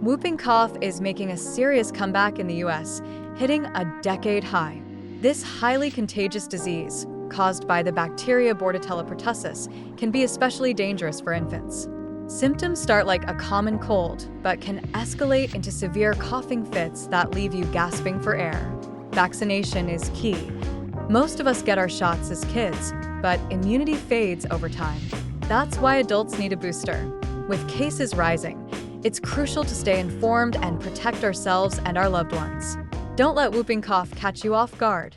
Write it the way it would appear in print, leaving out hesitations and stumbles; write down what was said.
Whooping cough is making a serious comeback in the US, hitting a decade high. This highly contagious disease, caused by the bacteria Bordetella pertussis, can be especially dangerous for infants. Symptoms start like a common cold, but can escalate into severe coughing fits that leave you gasping for air. Vaccination is key. Most of us get our shots as kids, but immunity fades over time. That's why adults need a booster. With cases rising, it's crucial to stay informed and protect ourselves and our loved ones. Don't let whooping cough catch you off guard.